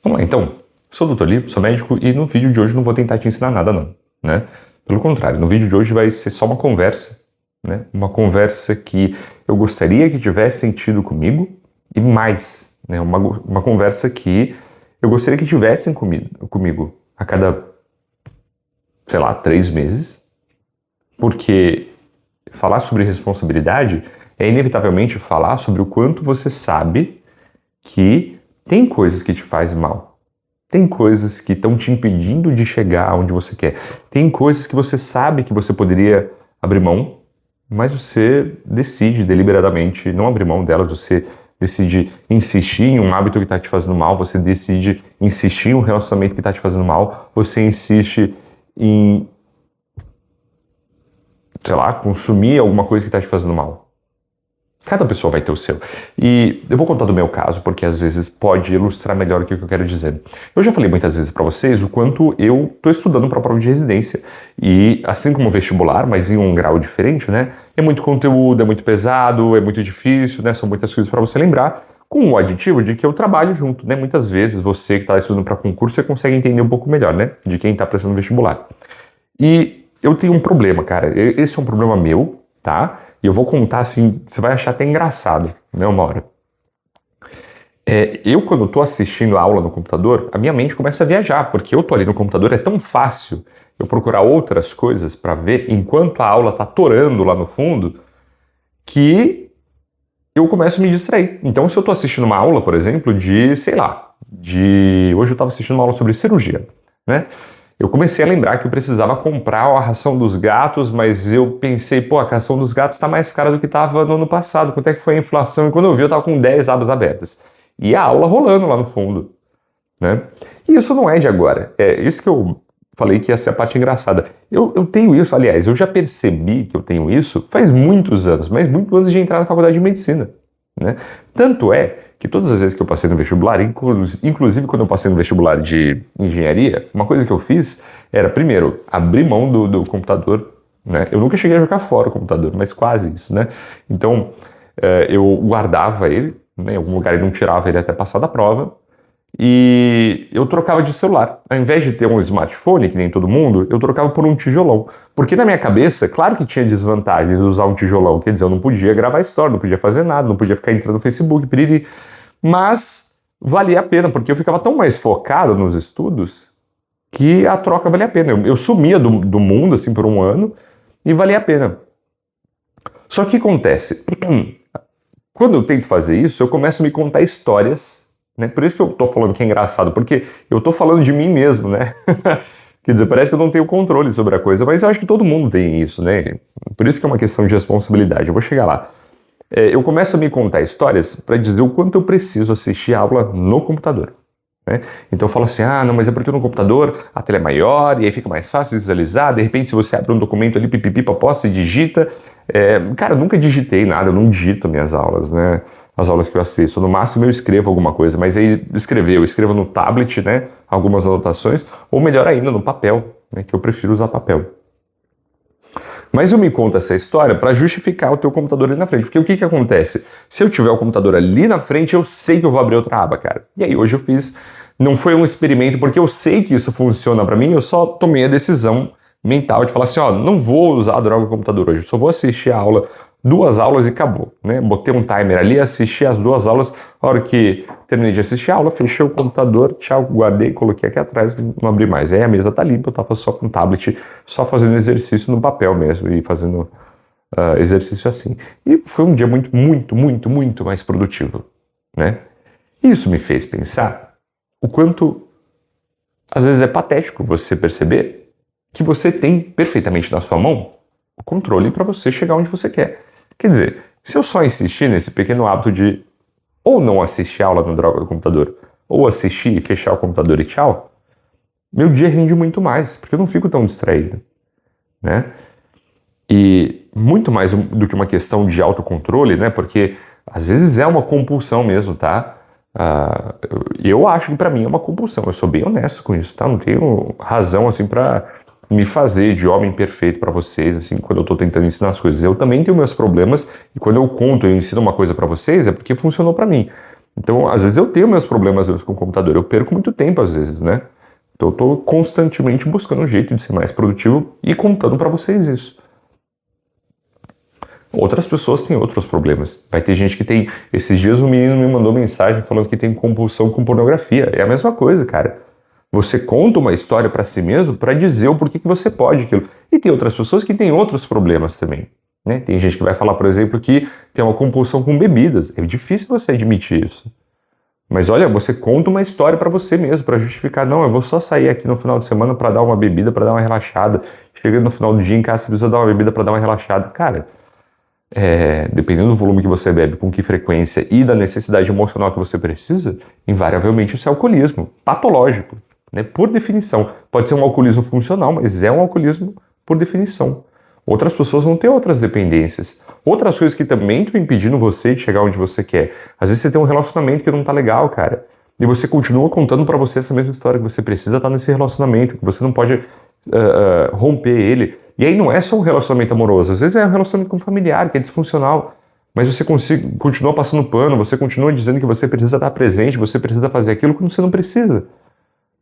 Vamos lá, então. Sou o Dr. Li, sou médico e no vídeo de hoje não vou tentar te ensinar nada não, né? Pelo contrário, no vídeo de hoje vai ser só uma conversa, né? Uma conversa que eu gostaria que tivesse sentido comigo e mais, né? Uma conversa que eu gostaria que tivessem comigo a cada, sei lá, 3 meses, porque falar sobre responsabilidade é inevitavelmente falar sobre o quanto você sabe que tem coisas que te fazem mal. Tem coisas que estão te impedindo de chegar onde você quer. Tem coisas que você sabe que você poderia abrir mão, mas você decide deliberadamente não abrir mão delas, você decide insistir em um hábito que está te fazendo mal, você decide insistir em um relacionamento que está te fazendo mal, você insiste em, sei lá, consumir alguma coisa que está te fazendo mal. Cada pessoa vai ter o seu. E eu vou contar do meu caso, porque às vezes pode ilustrar melhor o que eu quero dizer. Eu já falei muitas vezes para vocês o quanto eu estou estudando para a prova de residência. E assim como o vestibular, mas em um grau diferente, né? É muito conteúdo, é muito pesado, é muito difícil, né? São muitas coisas para você lembrar, com o aditivo de que eu trabalho junto, né? Muitas vezes você que está estudando para concurso, você consegue entender um pouco melhor, né? De quem está prestando vestibular. E eu tenho um problema, cara. Esse é um problema meu, tá? E eu vou contar assim, você vai achar até engraçado, né, uma hora. Eu, quando estou assistindo a aula no computador, a minha mente começa a viajar, porque eu tô ali no computador, é tão fácil eu procurar outras coisas para ver enquanto a aula tá torando lá no fundo, que eu começo a me distrair. Então, se eu tô assistindo uma aula, por exemplo, hoje eu estava assistindo uma aula sobre cirurgia, né? Eu comecei a lembrar que eu precisava comprar a ração dos gatos, mas eu pensei, a ração dos gatos está mais cara do que estava no ano passado. Quanto é que foi a inflação? E quando eu vi, eu estava com 10 abas abertas. E a aula rolando lá no fundo, né? E isso não é de agora. É isso que eu falei que ia ser a parte engraçada. Eu tenho isso, aliás, eu já percebi que eu tenho isso faz muitos anos, mas muito antes de entrar na faculdade de medicina, né? Tanto é que todas as vezes que eu passei no vestibular, inclusive quando eu passei no vestibular de engenharia, uma coisa que eu fiz era, primeiro, abrir mão do computador, né? Eu nunca cheguei a jogar fora o computador, mas quase isso, né? Então, eu guardava ele, né, em algum lugar e não tirava ele até passar da prova, e eu trocava de celular. Ao invés de ter um smartphone, que nem todo mundo, eu trocava por um tijolão. Porque na minha cabeça, claro que tinha desvantagens de usar um tijolão. Quer dizer, eu não podia gravar story, não podia fazer nada, não podia ficar entrando no Facebook, piriri. Mas valia a pena, porque eu ficava tão mais focado nos estudos que a troca valia a pena. Eu sumia do mundo, assim, por um ano e valia a pena. Só que o que acontece? Quando eu tento fazer isso, eu começo a me contar histórias, né? Por isso que eu tô falando que é engraçado, porque eu tô falando de mim mesmo, né? Quer dizer, parece que eu não tenho controle sobre a coisa, mas eu acho que todo mundo tem isso, né? Por isso que é uma questão de responsabilidade. Eu vou chegar lá. Eu começo a me contar histórias para dizer o quanto eu preciso assistir a aula no computador, né? Então eu falo assim, não, mas é porque no computador a tela é maior e aí fica mais fácil de visualizar, de repente se você abre um documento ali, pipipi, papós, você digita. Cara, eu nunca digitei nada, eu não digito minhas aulas, né? As aulas que eu assisto, no máximo eu escrevo alguma coisa, mas aí eu escrevo no tablet, né? Algumas anotações, ou melhor ainda, no papel, né? Que eu prefiro usar papel. Mas eu me conto essa história para justificar o teu computador ali na frente. Porque o que acontece? Se eu tiver o computador ali na frente, eu sei que eu vou abrir outra aba, cara. E aí hoje eu fiz, não foi um experimento, porque eu sei que isso funciona para mim, eu só tomei a decisão mental de falar assim, não vou usar a droga do computador hoje, só vou assistir a aula, 2 aulas e acabou, né? Botei um timer ali, assisti as 2 aulas, a hora que terminei de assistir a aula, fechei o computador, tchau, guardei, coloquei aqui atrás, não abri mais. Aí a mesa tá limpa, eu tava só com o tablet, só fazendo exercício no papel mesmo e fazendo exercício assim. E foi um dia muito, muito, muito, muito mais produtivo, né? Isso me fez pensar o quanto, às vezes, é patético você perceber que você tem perfeitamente na sua mão o controle para você chegar onde você quer. Quer dizer, se eu só insistir nesse pequeno hábito de ou não assistir a aula na droga do computador, ou assistir e fechar o computador e tchau, meu dia rende muito mais, porque eu não fico tão distraído, né? E muito mais do que uma questão de autocontrole, né? Porque às vezes é uma compulsão mesmo, tá? Eu acho que pra mim é uma compulsão, eu sou bem honesto com isso, tá? Não tenho razão, assim, pra me fazer de homem perfeito pra vocês, assim, quando eu tô tentando ensinar as coisas. Eu também tenho meus problemas, e quando eu ensino uma coisa pra vocês, é porque funcionou pra mim. Então, às vezes eu tenho meus problemas às vezes, com o computador, eu perco muito tempo às vezes, né? Então eu tô constantemente buscando um jeito de ser mais produtivo e contando para vocês isso. Outras pessoas têm outros problemas. Vai ter gente que tem... Esses dias um menino me mandou mensagem falando que tem compulsão com pornografia. É a mesma coisa, cara. Você conta uma história para si mesmo para dizer o porquê que você pode aquilo. E tem outras pessoas que têm outros problemas também. Né? Tem gente que vai falar, por exemplo, que tem uma compulsão com bebidas. É difícil você admitir isso. Mas olha, você conta uma história para você mesmo, para justificar. Não, eu vou só sair aqui no final de semana para dar uma bebida, para dar uma relaxada. Chegando no final do dia em casa, você precisa dar uma bebida para dar uma relaxada. Cara... dependendo do volume que você bebe, com que frequência e da necessidade emocional que você precisa, invariavelmente isso é alcoolismo patológico, né? Por definição. Pode ser um alcoolismo funcional, mas é um alcoolismo por definição. Outras pessoas vão ter outras dependências, outras coisas que também estão impedindo você de chegar onde você quer. Às vezes você tem um relacionamento que não tá legal, cara, e você continua contando pra você essa mesma história, que você precisa estar nesse relacionamento, que você não pode romper ele. E aí não é só um relacionamento amoroso, às vezes é um relacionamento com um familiar, que é disfuncional, mas você continua passando pano, você continua dizendo que você precisa estar presente, você precisa fazer aquilo quando você não precisa.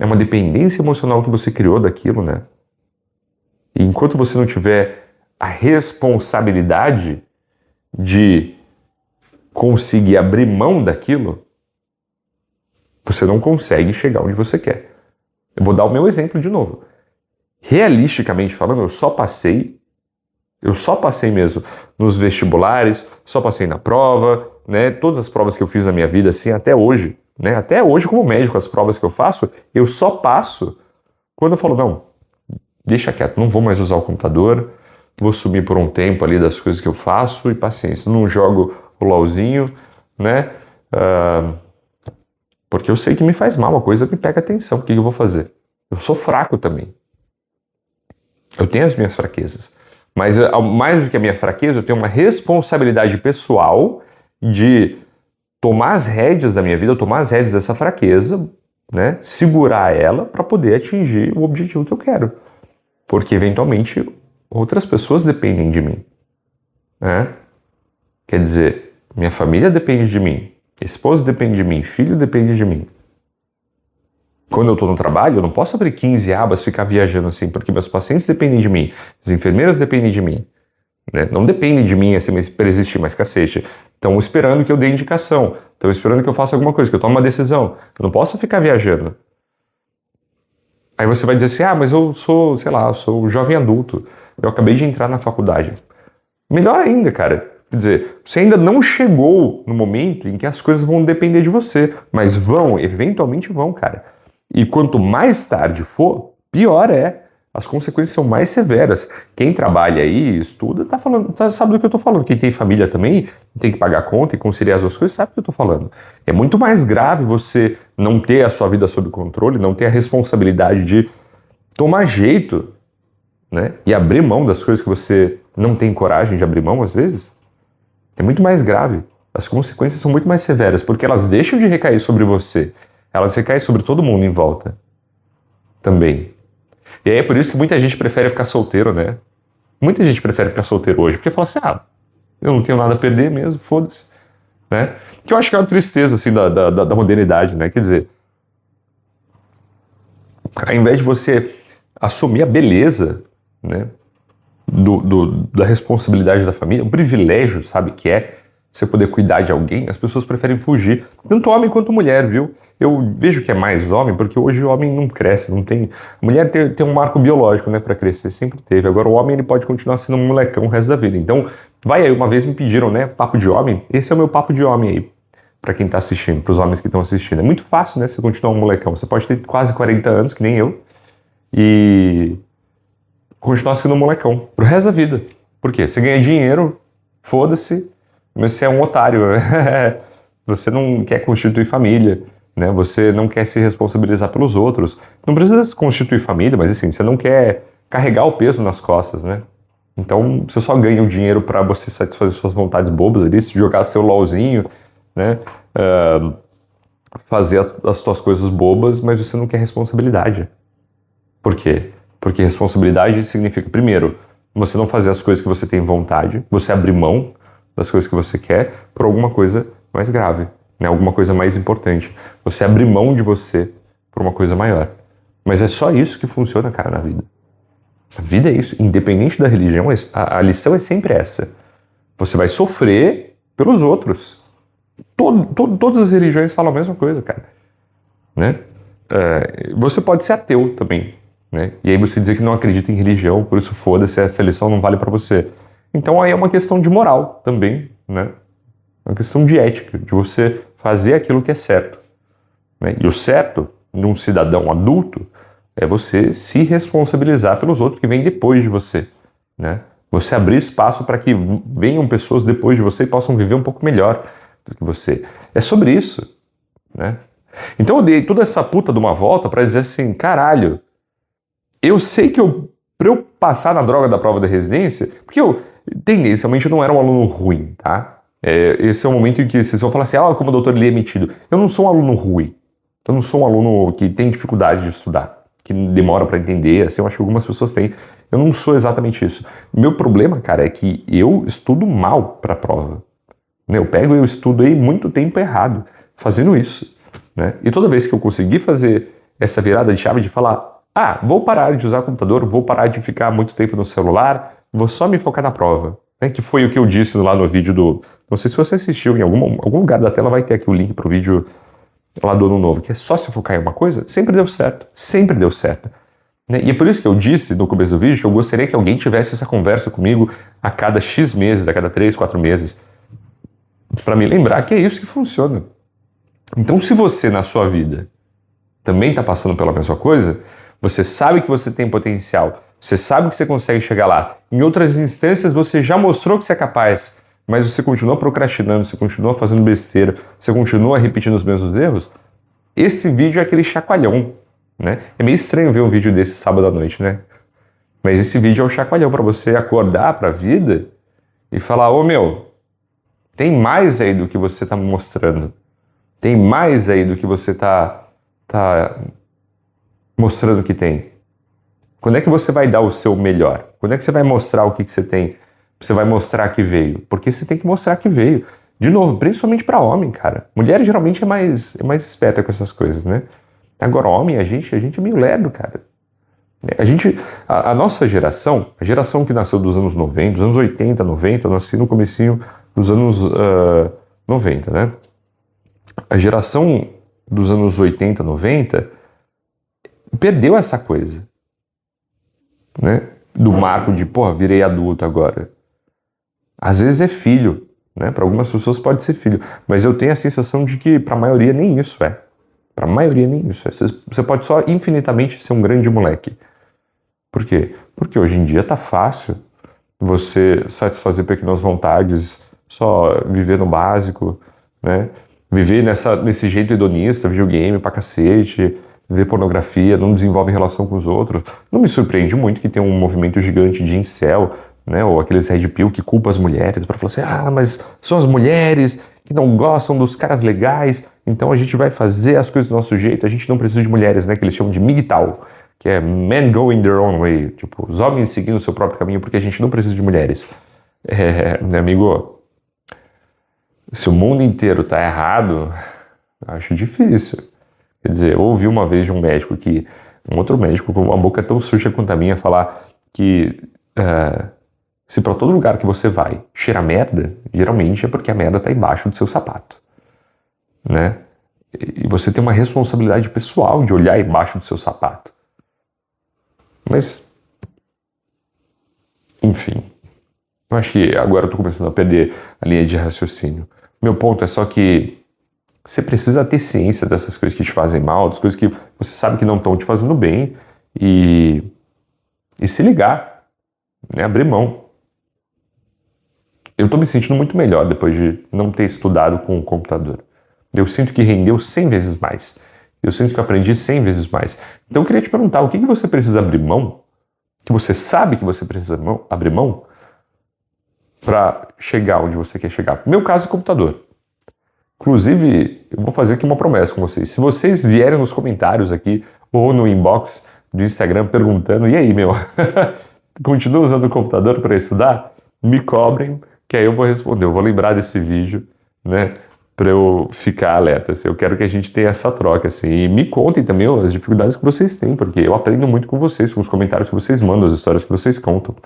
É uma dependência emocional que você criou daquilo, né? E enquanto você não tiver a responsabilidade de conseguir abrir mão daquilo, você não consegue chegar onde você quer. Eu vou dar o meu exemplo de novo. Realisticamente falando, eu só passei mesmo nos vestibulares, só passei na prova, né? Todas as provas que eu fiz na minha vida, assim, até hoje, né? Até hoje como médico, as provas que eu faço, eu só passo quando eu falo, não, deixa quieto, não vou mais usar o computador, vou sumir por um tempo ali das coisas que eu faço e paciência, não jogo o LOLzinho, né? Porque eu sei que me faz mal, a coisa me pega atenção, o que eu vou fazer? Eu sou fraco também. Eu tenho as minhas fraquezas, mas mais do que a minha fraqueza, eu tenho uma responsabilidade pessoal de tomar as rédeas da minha vida, tomar as rédeas dessa fraqueza, né, segurar ela para poder atingir o objetivo que eu quero, porque eventualmente outras pessoas dependem de mim, né? Quer dizer, minha família depende de mim, esposa depende de mim, filho depende de mim. Quando eu estou no trabalho, eu não posso abrir 15 abas e ficar viajando assim, porque meus pacientes dependem de mim, as enfermeiras dependem de mim, né? Não dependem de mim assim, para existir mais cacete. Estão esperando que eu dê indicação, estão esperando que eu faça alguma coisa, que eu tome uma decisão. Eu não posso ficar viajando. Aí você vai dizer assim, mas eu sou, sei lá, eu sou jovem adulto, eu acabei de entrar na faculdade. Melhor ainda, cara. Quer dizer, você ainda não chegou no momento em que as coisas vão depender de você, mas eventualmente vão, cara. E quanto mais tarde for, pior é. As consequências são mais severas. Quem trabalha aí, estuda, sabe do que eu estou falando. Quem tem família também, tem que pagar conta e conciliar as duas coisas, sabe do que eu estou falando. É muito mais grave você não ter a sua vida sob controle, não ter a responsabilidade de tomar jeito, né? E abrir mão das coisas que você não tem coragem de abrir mão, às vezes. É muito mais grave. As consequências são muito mais severas, porque elas deixam de recair sobre você. Elas recaem sobre todo mundo em volta. Também. E aí é por isso que muita gente prefere ficar solteiro, né? Muita gente prefere ficar solteiro hoje, porque fala assim, eu não tenho nada a perder mesmo, foda-se. Né? Que eu acho que é uma tristeza, assim, da modernidade, né? Quer dizer, ao invés de você assumir a beleza, né? Da responsabilidade da família, um privilégio, sabe, que é você poder cuidar de alguém, as pessoas preferem fugir. Tanto homem quanto mulher, viu? Eu vejo que é mais homem, porque hoje o homem não cresce, não tem... A mulher tem um marco biológico, né, pra crescer, sempre teve. Agora o homem, ele pode continuar sendo um molecão o resto da vida. Então, vai aí, uma vez me pediram, né, papo de homem. Esse é o meu papo de homem aí, pra quem tá assistindo, pros homens que estão assistindo. É muito fácil, né, você continuar um molecão. Você pode ter quase 40 anos, que nem eu, e continuar sendo um molecão pro resto da vida. Por quê? Você ganha dinheiro, foda-se, mas você é um otário. Você não quer constituir família, né? Você não quer se responsabilizar pelos outros. Não precisa se constituir família, mas assim, você não quer carregar o peso nas costas, né? Então, você só ganha o dinheiro para você satisfazer suas vontades bobas ali, jogar seu LOLzinho, né? Fazer as suas coisas bobas, mas você não quer responsabilidade. Por quê? Porque responsabilidade significa, primeiro, você não fazer as coisas que você tem vontade, você abrir mão das coisas que você quer por alguma coisa mais grave. né? Alguma coisa mais importante. Você abrir mão de você por uma coisa maior. Mas é só isso que funciona, cara, na vida. A vida é isso. Independente da religião, a lição é sempre essa. Você vai sofrer pelos outros. Todas as religiões falam a mesma coisa, cara. Né? Você pode ser ateu também. Né? E aí você dizer que não acredita em religião, por isso foda-se, essa lição não vale pra você. Então aí é uma questão de moral também, né? É uma questão de ética, de você fazer aquilo que é certo. Né? E o certo, num cidadão adulto, é você se responsabilizar pelos outros que vêm depois de você. Né? Você abrir espaço para que venham pessoas depois de você e possam viver um pouco melhor do que você. É sobre isso. Né? Então eu dei toda essa puta de uma volta para dizer assim, caralho, eu sei que pra eu passar na droga da prova da residência, porque eu, tendencialmente, eu não era um aluno ruim, tá? Esse é o momento em que vocês vão falar assim, como o doutor Lee é metido. Eu não sou um aluno ruim. Eu não sou um aluno que tem dificuldade de estudar, que demora para entender, assim, eu acho que algumas pessoas têm. Eu não sou exatamente isso. O meu problema, cara, é que eu estudo mal pra prova. Eu pego e eu estudei muito tempo errado, fazendo isso. Né? E toda vez que eu consegui fazer essa virada de chave de falar, vou parar de usar o computador, vou parar de ficar muito tempo no celular, vou só me focar na prova. Né? Que foi o que eu disse lá no vídeo do... Não sei se você assistiu, em algum lugar da tela vai ter aqui o link pro vídeo lá do Ano Novo, que é só se focar em uma coisa, sempre deu certo. Sempre deu certo. Né? E é por isso que eu disse no começo do vídeo que eu gostaria que alguém tivesse essa conversa comigo a cada X meses, a cada 3, 4 meses, para me lembrar que é isso que funciona. Então, se você na sua vida também está passando pela mesma coisa, você sabe que você tem potencial, você sabe que você consegue chegar lá. Em outras instâncias você já mostrou que você é capaz, mas você continua procrastinando, você continua fazendo besteira, você continua repetindo os mesmos erros. Esse vídeo é aquele chacoalhão, né? É meio estranho ver um vídeo desse sábado à noite, né? Mas esse vídeo é o chacoalhão para você acordar para a vida e falar, tem mais aí do que você está me mostrando. Tem mais aí do que você tá mostrando que tem. Quando é que você vai dar o seu melhor? Quando é que você vai mostrar o que você tem? Você vai mostrar que veio? Porque você tem que mostrar que veio. De novo, principalmente para homem, cara. Mulher geralmente é mais esperta com essas coisas, né? Agora, homem, a gente é meio lerdo, cara. A nossa geração, a geração que nasceu dos anos 90, dos anos 80, 90, eu nasci no comecinho dos anos 90, né? A geração dos anos 80, 90 perdeu essa coisa, né? Do marco de, virei adulto agora. Às vezes é filho, né? Para algumas pessoas pode ser filho, mas eu tenho a sensação de que para a maioria nem isso é. Para a maioria nem isso é. Você pode só infinitamente ser um grande moleque. Por quê? Porque hoje em dia tá fácil você satisfazer pequenas vontades, só viver no básico, né? Viver nesse jeito hedonista, videogame pra cacete, ver pornografia, não desenvolve relação com os outros. Não me surpreende muito que tem um movimento gigante de incel, né? Ou aqueles red pill que culpam as mulheres para falar assim, mas são as mulheres que não gostam dos caras legais, então a gente vai fazer as coisas do nosso jeito, a gente não precisa de mulheres, né? Que eles chamam de MGTOW, que é Men Going Their Own Way, tipo, os homens seguindo o seu próprio caminho porque a gente não precisa de mulheres. Meu amigo, se o mundo inteiro tá errado, acho difícil. Quer dizer, eu ouvi uma vez de um médico um outro médico com uma boca tão suja quanto a minha, falar que se para todo lugar que você vai cheira merda, geralmente é porque a merda tá embaixo do seu sapato, né? E você tem uma responsabilidade pessoal de olhar embaixo do seu sapato. Mas, enfim, eu acho que agora eu tô começando a perder a linha de raciocínio. Meu ponto é só que você precisa ter ciência dessas coisas que te fazem mal, das coisas que você sabe que não estão te fazendo bem e se ligar, né? Abrir mão. Eu tô me sentindo muito melhor depois de não ter estudado com o computador. Eu sinto que rendeu 100 vezes mais. Eu sinto que eu aprendi 100 vezes mais. Então eu queria te perguntar, o que você precisa abrir mão, que você sabe que você precisa abrir mão, para chegar onde você quer chegar? No meu caso, é computador. Inclusive, eu vou fazer aqui uma promessa com vocês. Se vocês vierem nos comentários aqui, ou no inbox do Instagram perguntando, e aí, continua usando o computador para estudar? Me cobrem, que aí eu vou responder. Eu vou lembrar desse vídeo, né? para eu ficar alerta. Assim, eu quero que a gente tenha essa troca, assim, e me contem também as dificuldades que vocês têm, porque eu aprendo muito com vocês, com os comentários que vocês mandam, as histórias que vocês contam,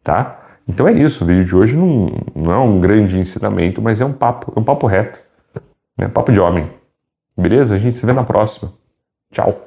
tá? Então é isso, o vídeo de hoje não é um grande ensinamento, mas é um papo reto, né? Um papo de homem. Beleza? A gente se vê na próxima. Tchau.